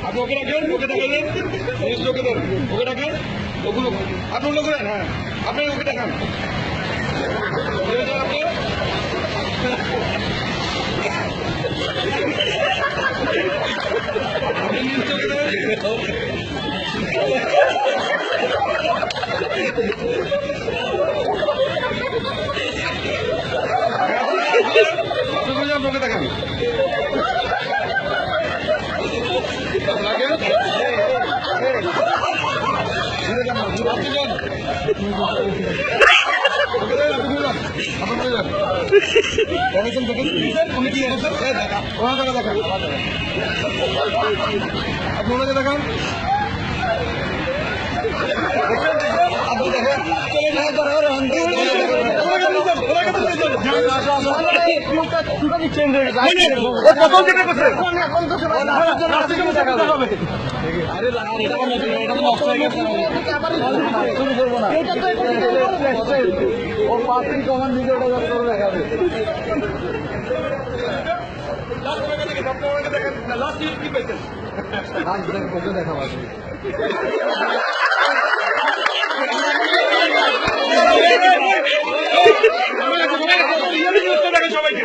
আপনি ওকে রাখেন, ওকে দেখালেন, ওকে দেন, ওকে রাখেন, ওগুলো আপনি ওগুলো করেন। হ্যাঁ, আপনি ওকে দেখান। ওকে দেখান। আপনাকে দেখান। আপনি দেখেন চেঞ্জ হয়ে গেছে। ও পার্টি কমান দিকে ওটা দেখাবে। দেখাবো সবাইকে